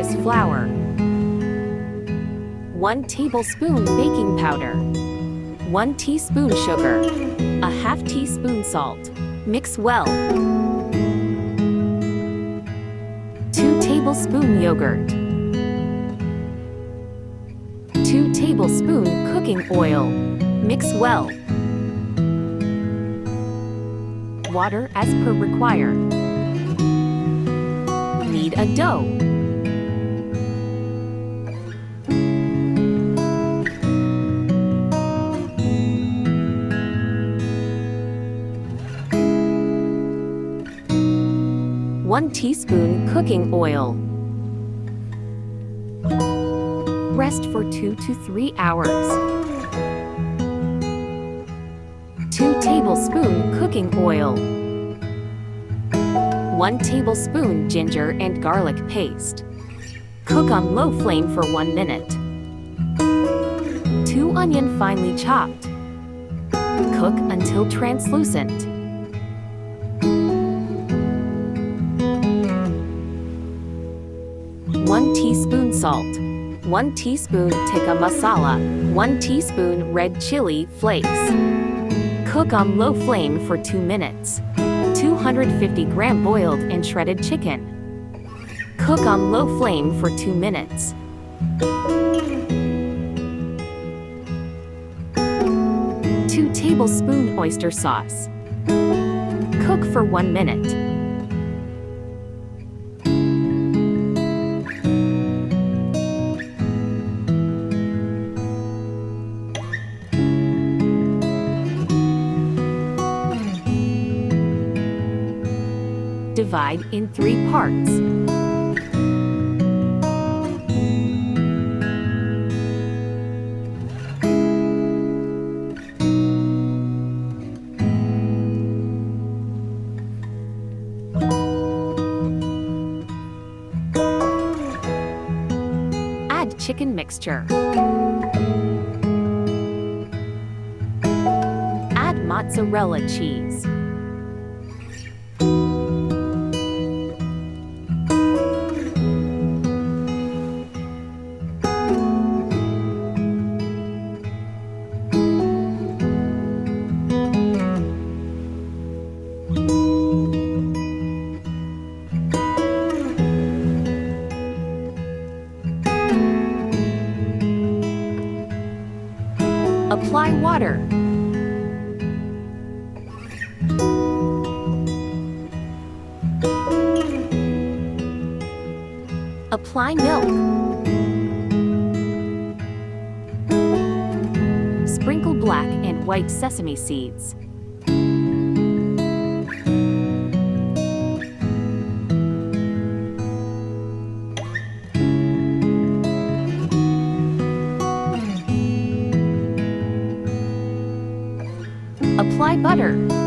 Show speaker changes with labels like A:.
A: all-purpose flour, 1 tablespoon baking powder, 1 teaspoon sugar, a half teaspoon salt. Mix well. 2 tablespoon yogurt, 2 tablespoon cooking oil. Mix well. Water as per require. Knead a dough. One teaspoon cooking oil. Rest for 2 to 3 hours. 2 tablespoon cooking oil. 1 tablespoon ginger and garlic paste. Cook on low flame for 1 minute. 2 onion finely chopped. Cook until translucent. 1 teaspoon salt, 1 teaspoon tikka masala, 1 teaspoon red chili flakes. Cook on low flame for 2 minutes. 250-gram boiled and shredded chicken. Cook on low flame for 2 minutes. 2 tablespoon oyster sauce. Cook for 1 minute. Divide in 3 parts. Add chicken mixture. Add mozzarella cheese. Apply water. Apply milk. Sprinkle black and white sesame seeds. Apply butter.